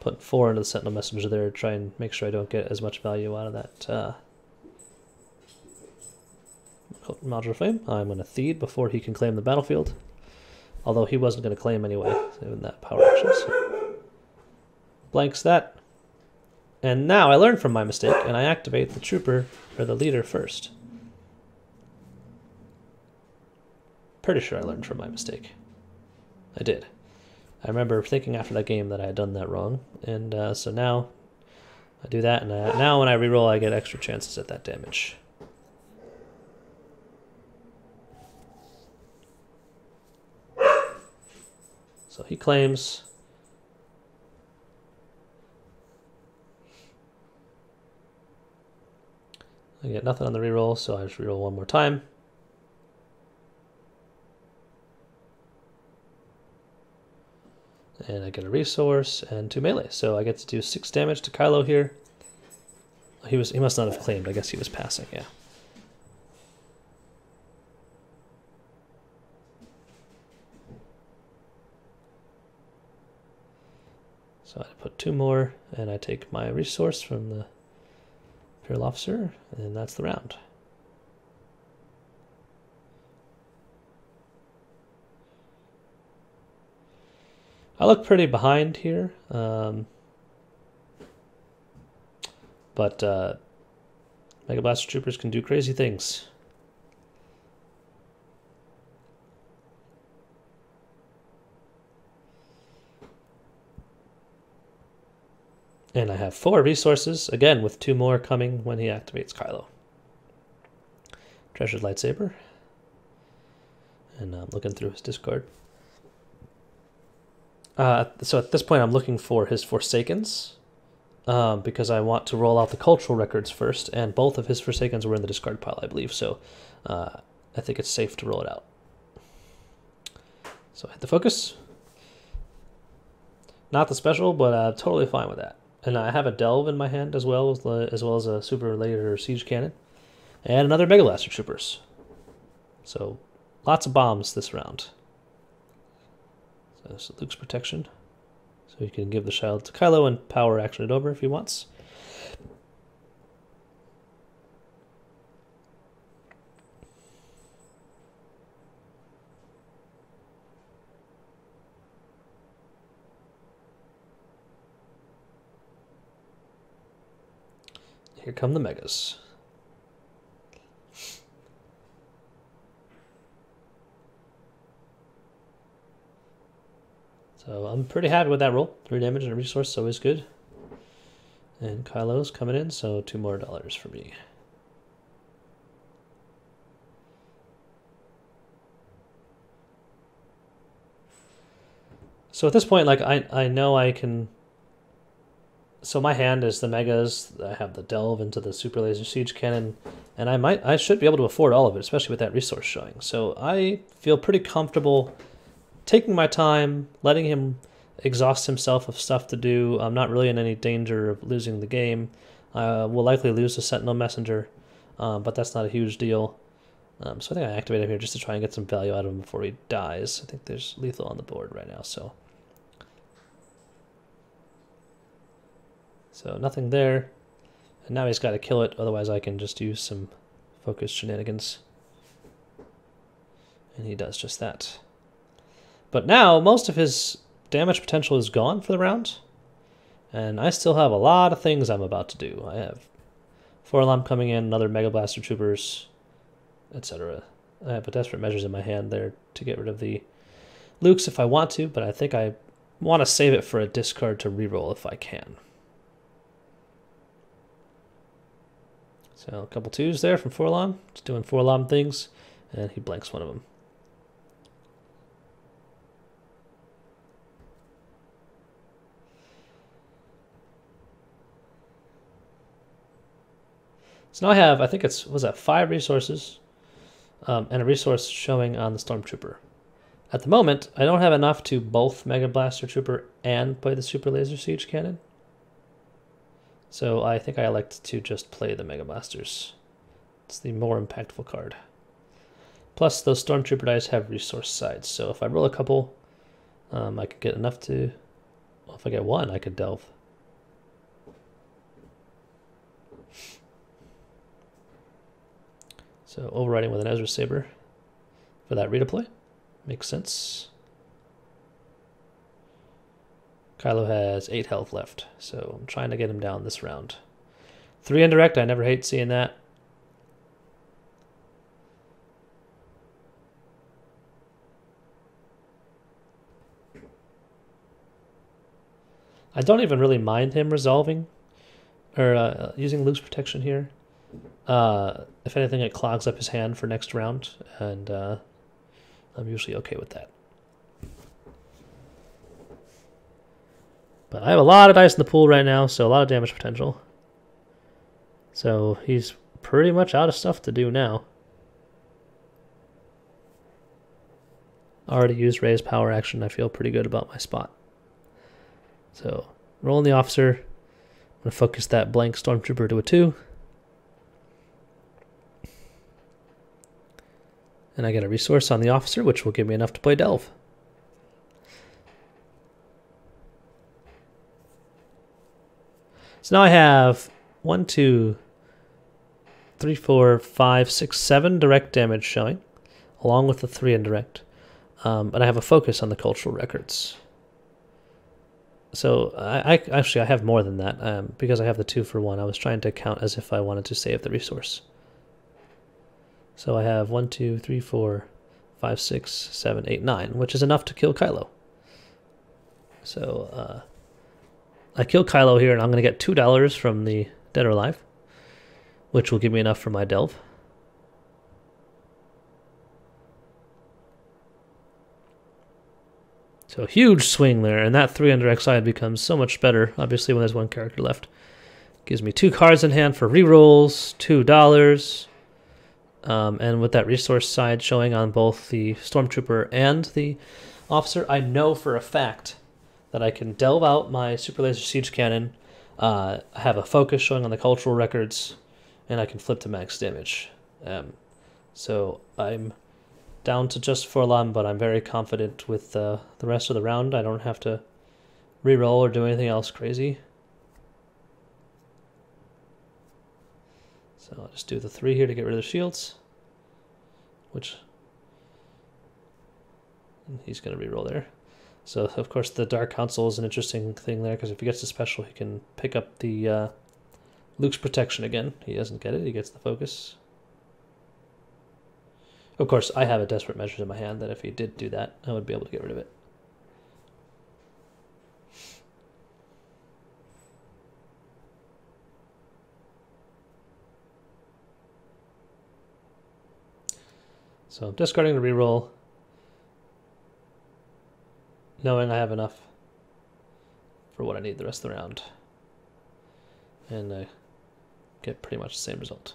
S1: Put 4 into the Sentinel Messenger there, try and make sure I don't get as much value out of that Modular Flame. I'm going to Theed before he can claim the battlefield. Although he wasn't going to claim anyway, in that power action. So blanks that. And now I learn from my mistake, and I activate the trooper, or the leader, first. Pretty sure I learned from my mistake. I did. I remember thinking after that game that I had done that wrong, and so now I do that, and now when I reroll, I get extra chances at that damage. So he claims. I get nothing on the reroll, so I just reroll one more time. And I get a resource and 2 melee. So I get to do 6 damage to Reylo here. He must not have claimed. I guess he was passing, yeah. So I put 2 more, and I take my resource from the Imperial Officer, and that's the round. I look pretty behind here, but Mega Blaster Troopers can do crazy things. And I have 4 resources, again with 2 more coming when he activates Reylo. Treasured Lightsaber. And I'm looking through his discard. So at this point I'm looking for his Forsakens, because I want to roll out the cultural records first, and both of his Forsakens were in the discard pile, I believe, so I think it's safe to roll it out. So I hit the focus. Not the special, but totally fine with that. And I have a Delve in my hand as well as a Super Laser Siege Cannon. And another Mega Blaster Troopers. So lots of bombs this round. So this is Luke's protection. So you can give the shield to Reylo and power action it over if he wants. Here come the Megas. So I'm pretty happy with that roll. 3 damage and a resource is always good. And Reylo's coming in, so $2 more for me. So at this point, like I know I can. So my hand is the Megas. I have the Delve into the Super Laser Siege Cannon, and I should be able to afford all of it, especially with that resource showing. So I feel pretty comfortable taking my time, letting him exhaust himself of stuff to do. I'm not really in any danger of losing the game. We'll likely lose the Sentinel Messenger, but that's not a huge deal. So I think I activate him here just to try and get some value out of him before he dies. I think there's lethal on the board right now, so nothing there. And now he's got to kill it, otherwise I can just use some focused shenanigans. And he does just that. But now most of his damage potential is gone for the round. And I still have a lot of things I'm about to do. I have 4 Alarm coming in, another Mega Blaster Troopers, etc. I have a Desperate Measures in my hand there to get rid of the Lukes if I want to, but I think I want to save it for a discard to reroll if I can. So a couple 2s there from 4 Alarm, just doing 4 Alarm things, and he blanks one of them. So now I have, I think it's, was that 5 resources, and a resource showing on the Stormtrooper. At the moment, I don't have enough to both Mega Blaster Trooper and play the Super Laser Siege Cannon. So I think I elect to just play the Mega Blasters. It's the more impactful card. Plus, those Stormtrooper dice have resource sides, so if I roll a couple, I could get enough to, well, if I get 1, I could Delve. So overriding with an Ezra Saber for that redeploy. Makes sense. Reylo has 8 health left, so I'm trying to get him down this round. 3 indirect, I never hate seeing that. I don't even really mind him resolving, or using Luke's protection here. If anything, it clogs up his hand for next round, and I'm usually okay with that. But I have a lot of dice in the pool right now, so a lot of damage potential. So he's pretty much out of stuff to do now. Already used Rey's power action. I feel pretty good about my spot. So, rolling the officer. I'm going to focus that blank stormtrooper to a 2. And I get a resource on the officer, which will give me enough to play Delve. So now I have 1, 2, 3, 4, 5, 6, 7 direct damage showing, along with the 3 indirect. But I have a focus on the cultural records. So I have more than that because I have the 2 for 1. I was trying to count as if I wanted to save the resource. So I have 1, 2, 3, 4, 5, 6, 7, 8, 9, which is enough to kill Kylo. So I kill Kylo here, and I'm going to get $2 from the Dead or Alive, which will give me enough for my Delve. So huge swing there, and that 3 indirect side becomes so much better, obviously, when there's 1 character left. Gives me 2 cards in hand for rerolls, $2. And with that resource side showing on both the Stormtrooper and the Officer, I know for a fact that I can delve out my Super Laser Siege Cannon, have a focus showing on the cultural records, and I can flip to max damage. So I'm down to just 4 LOM, but I'm very confident with the rest of the round. I don't have to reroll or do anything else crazy. So I'll just do the 3 here to get rid of the shields, which he's going to reroll there. So, of course, the Dark Council is an interesting thing there, because if he gets the special, he can pick up the Luke's protection again. He doesn't get it. He gets the focus. Of course, I have a Desperate Measures in my hand that if he did do that, I would be able to get rid of it. So I'm discarding the reroll, knowing I have enough for what I need the rest of the round. And I get pretty much the same result.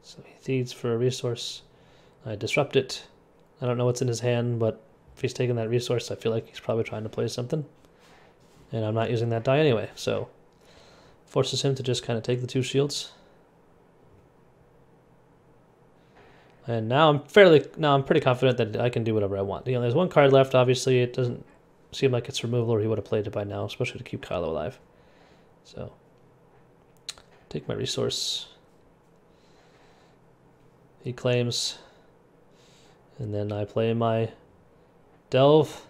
S1: So he thieves for a resource. I disrupt it. I don't know what's in his hand, but if he's taking that resource, I feel like he's probably trying to play something. And I'm not using that die anyway, so forces him to just kind of take the 2 shields. And now I'm pretty confident that I can do whatever I want. You know, there's 1 card left. Obviously, it doesn't seem like it's removal, or he would have played it by now, especially to keep Kylo alive. So take my resource. He claims, and then I play my Delve.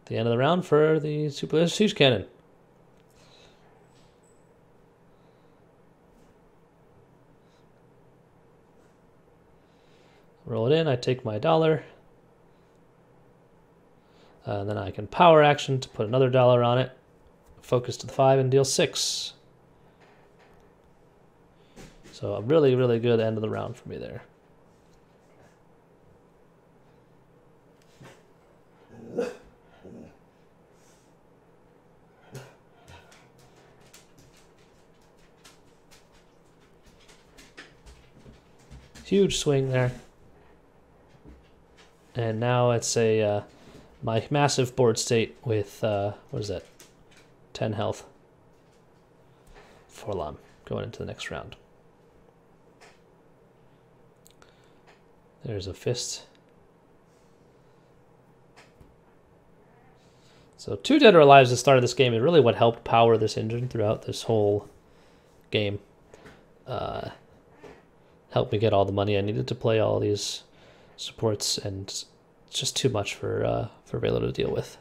S1: At the end of the round for the Super Laser Siege Cannon. Roll it in, I take my $1. And then I can power action to put another $1 on it. Focus to the 5 and deal 6. So a really, really good end of the round for me there. Huge swing there. And now it's a my massive board state with, what is that, 10 health for LOM going into the next round. There's a fist. So 2 Dead or Alives at the start of this game is really what helped power this engine throughout this whole game. Helped me get all the money I needed to play all these supports, and it's just too much for Reylo to deal with.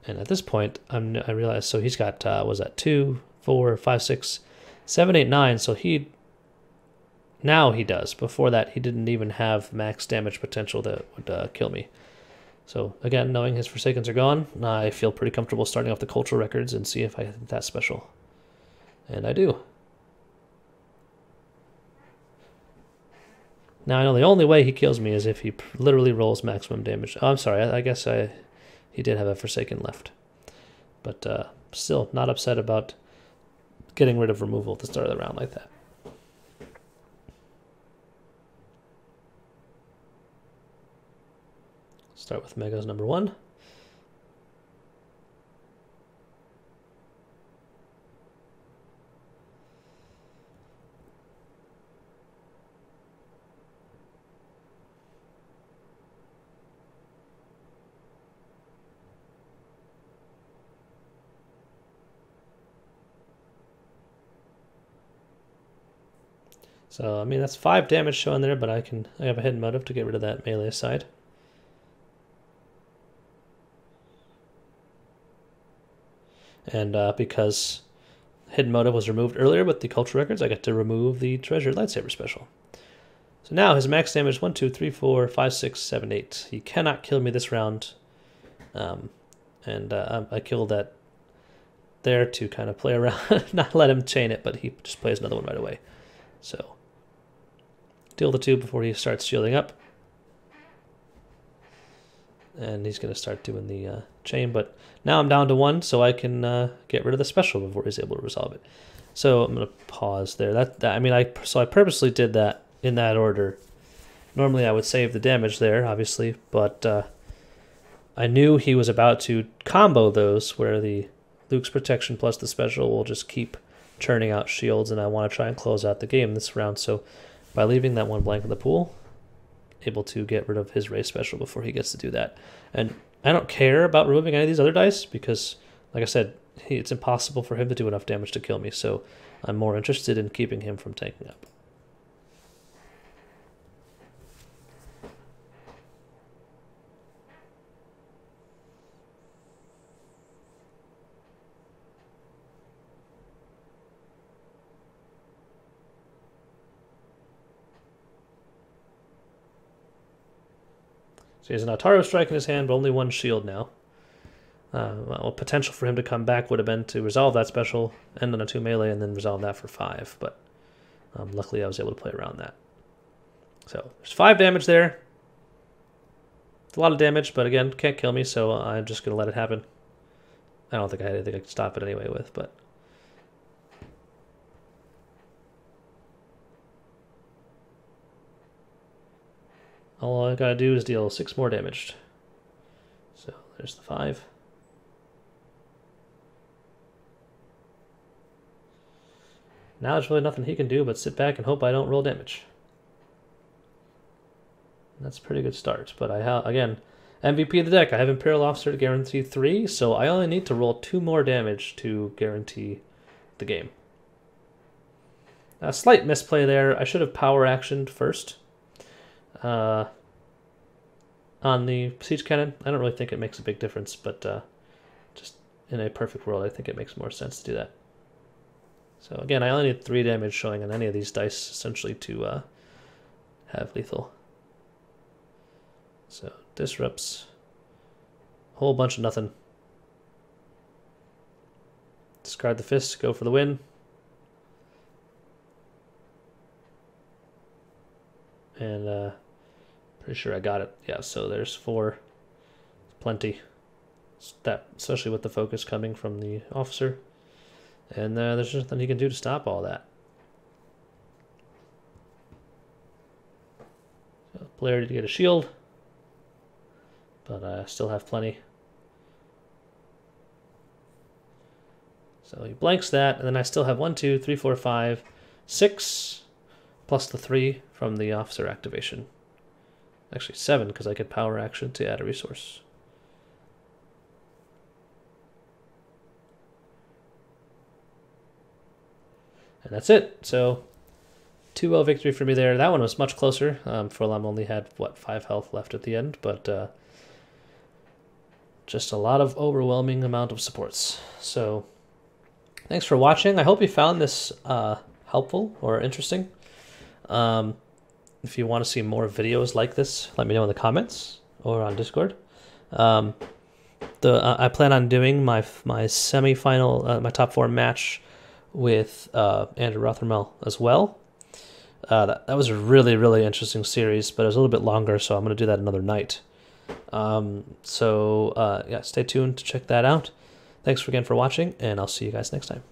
S1: And at this point, I realized, so he's got, was that 2, 4, 5, 6, 7, 8, 9, so he Now he does. Before that, he didn't even have max damage potential that would kill me. So again, knowing his Forsakens are gone, I feel pretty comfortable starting off the cultural records and see if I hit that special. And I do. Now I know the only way he kills me is if he literally rolls maximum damage. Oh, I'm sorry, I guess he did have a Forsaken left. But still, not upset about getting rid of removal at the start of the round like that. Start with Megas number 1. So, I mean, that's 5 damage showing there, but I have a hidden motive to get rid of that melee side. And because hidden motive was removed earlier with the cultural records, I get to remove the treasured lightsaber special. So now his max damage is 1, 2, 3, 4, 5, 6, 7, 8. He cannot kill me this round. I killed that there to kind of play around, not let him chain it, but he just plays another one right away. So deal the 2 before he starts shielding up. And he's going to start doing the chain, but now I'm down to 1, so I can get rid of the special before he's able to resolve it. So I'm going to pause there. I purposely did that in that order. Normally I would save the damage there, obviously, but I knew he was about to combo those, where the Luke's protection plus the special will just keep churning out shields, and I want to try and close out the game this round. So by leaving that 1 blank in the pool, able to get rid of his race special before he gets to do that. And I don't care about removing any of these other dice because, like I said, it's impossible for him to do enough damage to kill me, so I'm more interested in keeping him from tanking up. So he has an Altaro strike in his hand, but only 1 shield now. Well, potential for him to come back would have been to resolve that special, end on a 2 melee, and then resolve that for 5. But luckily I was able to play around that. So there's 5 damage there. It's a lot of damage, but again, can't kill me, so I'm just going to let it happen. I don't think I had anything I could stop it anyway with, but... all I gotta do is deal 6 more damage. So there's the 5. Now there's really nothing he can do but sit back and hope I don't roll damage. That's a pretty good start, but again, MVP of the deck. I have Imperial Officer to guarantee 3, so I only need to roll 2 more damage to guarantee the game. A slight misplay there. I should have power actioned first. On the siege cannon, I don't really think it makes a big difference, but just in a perfect world, I think it makes more sense to do that. So again, I only need 3 damage showing on any of these dice, essentially, to have lethal. So disrupts, a whole bunch of nothing. Discard the fist, go for the win. And pretty sure I got it. Yeah, so there's 4. Plenty. That, especially with the focus coming from the officer. And there's nothing he can do to stop all that. So polarity to get a shield. But I still have plenty. So he blanks that, and then I still have 1, 2, 3, 4, 5, 6, plus the 3 from the officer activation. Actually 7, because I could power action to add a resource. And that's it. So 2-0 victory for me there. That one was much closer. Furlam only had, what, 5 health left at the end, but just a lot of overwhelming amount of supports. So thanks for watching. I hope you found this helpful or interesting. If you want to see more videos like this, let me know in the comments or on Discord. I plan on doing my semi-final, my top 4 match with Andrew Rothermel as well. That was a really, really interesting series, but it was a little bit longer, so I'm going to do that another night. Yeah, stay tuned to check that out. Thanks again for watching, and I'll see you guys next time.